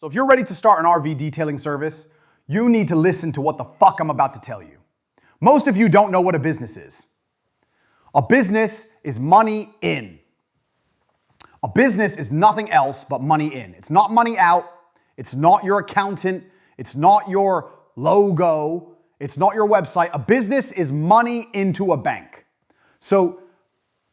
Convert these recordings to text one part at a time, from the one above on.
So if you're ready to start an RV detailing service, you need to listen to what the fuck I'm about to tell you. Most of you don't know what a business is. A business is money in. A business is nothing else but money in. It's not money out. It's not your accountant. It's not your logo. It's not your website. A business is money into a bank. So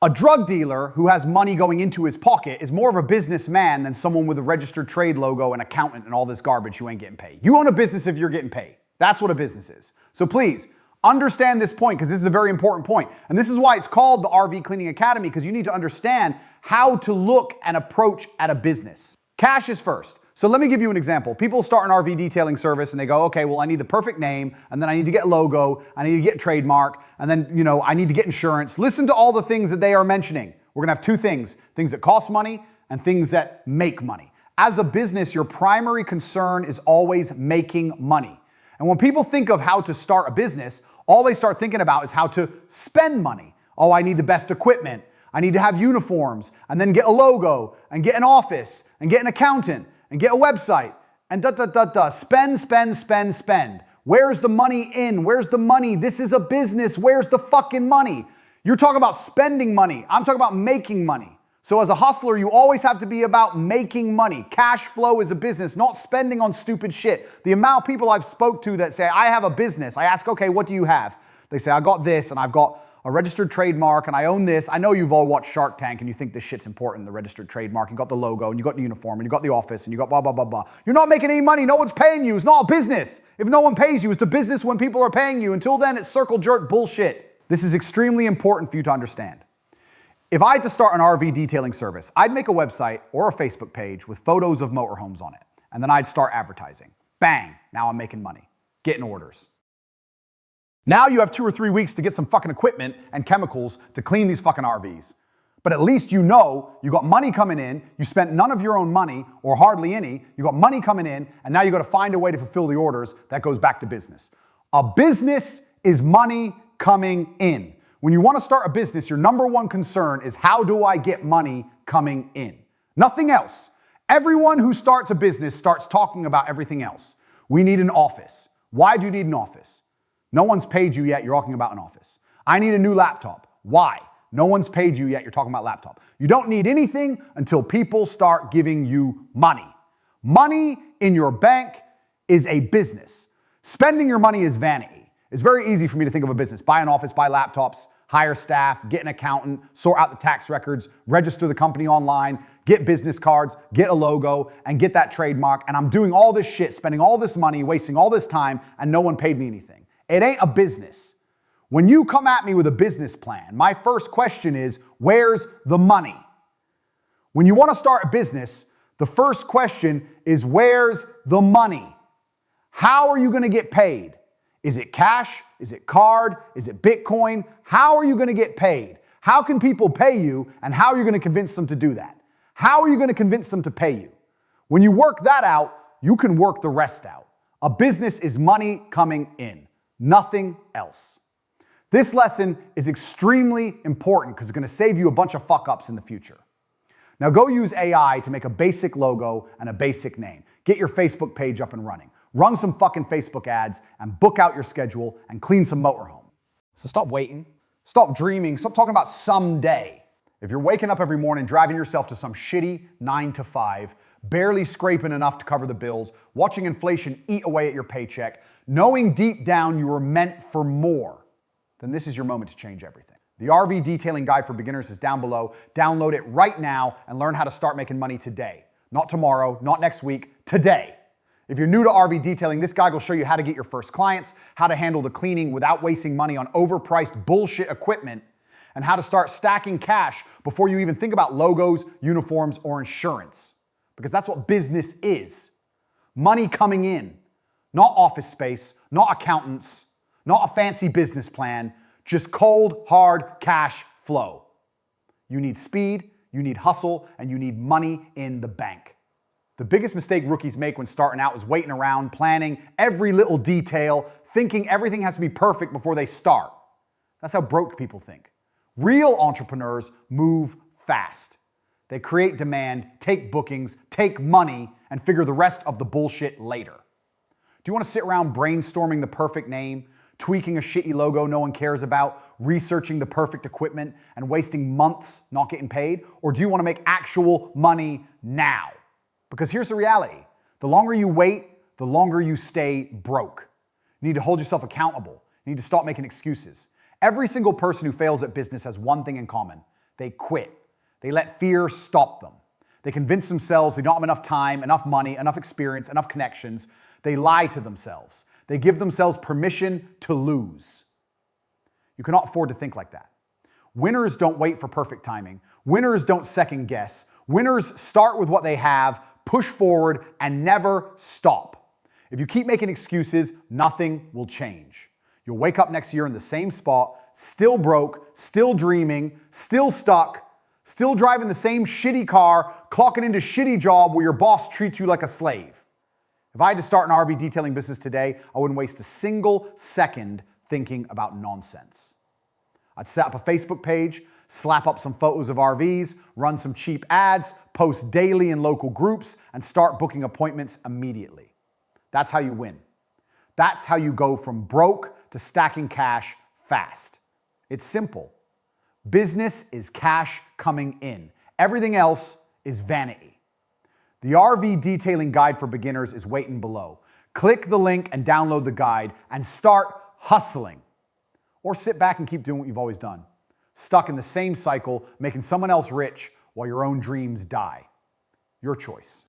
a drug dealer who has money going into his pocket is more of a businessman than someone with a registered trade logo, an accountant, and all this garbage who ain't getting paid. You own a business if you're getting paid. That's what a business is. So please, understand this point because this is a very important point. And this is why it's called the RV Cleaning Academy, because you need to understand how to look and approach at a business. Cash is first. So let me give you an example. People start an RV detailing service and they go, okay, well, I need the perfect name, and then I need to get a logo, I need to get trademark, and then, I need to get insurance. Listen to all the things that they are mentioning. We're gonna have two things that cost money and things that make money. As a business, your primary concern is always making money. And when people think of how to start a business, all they start thinking about is how to spend money. Oh, I need the best equipment. I need to have uniforms, and then get a logo, and get an office, and get an accountant, and get a website, and spend. Where's the money in? Where's the money? This is a business. Where's the fucking money? You're talking about spending money. I'm talking about making money. So as a hustler, you always have to be about making money. Cash flow is a business, not spending on stupid shit. The amount of people I've spoke to that say, I have a business. I ask, okay, what do you have? They say, I got this, and I've got a registered trademark, and I own this. I know you've all watched Shark Tank and you think this shit's important, the registered trademark. You got the logo, and you got the uniform, and you got the office, and you got blah, blah, blah, blah. You're not making any money. No one's paying you. It's not a business. If no one pays you, it's a business when people are paying you. Until then, it's circle jerk bullshit. This is extremely important for you to understand. If I had to start an RV detailing service, I'd make a website or a Facebook page with photos of motorhomes on it, and then I'd start advertising. Bang, now I'm making money, getting orders. Now you have 2 or 3 weeks to get some fucking equipment and chemicals to clean these fucking RVs. But at least you know you got money coming in, you spent none of your own money, or hardly any, you got money coming in, and now you got to find a way to fulfill the orders. That goes back to business. A business is money coming in. When you want to start a business, your number one concern is, how do I get money coming in? Nothing else. Everyone who starts a business starts talking about everything else. We need an office. Why do you need an office? No one's paid you yet, you're talking about an office. I need a new laptop. Why? No one's paid you yet, you're talking about laptop. You don't need anything until people start giving you money. Money in your bank is a business. Spending your money is vanity. It's very easy for me to think of a business. Buy an office, buy laptops, hire staff, get an accountant, sort out the tax records, register the company online, get business cards, get a logo, and get that trademark. And I'm doing all this shit, spending all this money, wasting all this time, and no one paid me anything. It ain't a business. When you come at me with a business plan, my first question is, where's the money? When you want to start a business, the first question is, where's the money? How are you going to get paid? Is it cash? Is it card? Is it Bitcoin? How are you going to get paid? How can people pay you, and how are you going to convince them to do that? How are you going to convince them to pay you? When you work that out, you can work the rest out. A business is money coming in. Nothing else. This lesson is extremely important because it's going to save you a bunch of fuck-ups in the future. Now go use AI to make a basic logo and a basic name. Get your Facebook page up and running. Run some fucking Facebook ads and book out your schedule and clean some motorhome. So stop waiting. Stop dreaming. Stop talking about someday. If you're waking up every morning driving yourself to some shitty 9 to 5, barely scraping enough to cover the bills, watching inflation eat away at your paycheck, knowing deep down you were meant for more, then this is your moment to change everything. The RV Detailing Guide for Beginners is down below. Download it right now and learn how to start making money today. Not tomorrow, not next week, today. If you're new to RV detailing, this guide will show you how to get your first clients, how to handle the cleaning without wasting money on overpriced bullshit equipment, and how to start stacking cash before you even think about logos, uniforms, or insurance. Because that's what business is. Money coming in. Not office space, not accountants, not a fancy business plan, just cold, hard cash flow. You need speed, you need hustle, and you need money in the bank. The biggest mistake rookies make when starting out is waiting around, planning every little detail, thinking everything has to be perfect before they start. That's how broke people think. Real entrepreneurs move fast. They create demand, take bookings, take money, and figure the rest of the bullshit later. Do you want to sit around brainstorming the perfect name, tweaking a shitty logo no one cares about, researching the perfect equipment, and wasting months not getting paid? Or do you want to make actual money now? Because here's the reality. The longer you wait, the longer you stay broke. You need to hold yourself accountable. You need to stop making excuses. Every single person who fails at business has one thing in common. They quit. They let fear stop them. They convince themselves they don't have enough time, enough money, enough experience, enough connections. They lie to themselves. They give themselves permission to lose. You cannot afford to think like that. Winners don't wait for perfect timing. Winners don't second guess. Winners start with what they have, push forward, and never stop. If you keep making excuses, nothing will change. You'll wake up next year in the same spot, still broke, still dreaming, still stuck, still driving the same shitty car, clocking into shitty job where your boss treats you like a slave. If I had to start an RV detailing business today, I wouldn't waste a single second thinking about nonsense. I'd set up a Facebook page, slap up some photos of RVs, run some cheap ads, post daily in local groups, and start booking appointments immediately. That's how you win. That's how you go from broke to stacking cash fast. It's simple. Business is cash coming in. Everything else is vanity. The RV detailing guide for beginners is waiting below. Click the link and download the guide and start hustling. Or sit back and keep doing what you've always done. Stuck in the same cycle, making someone else rich while your own dreams die. Your choice.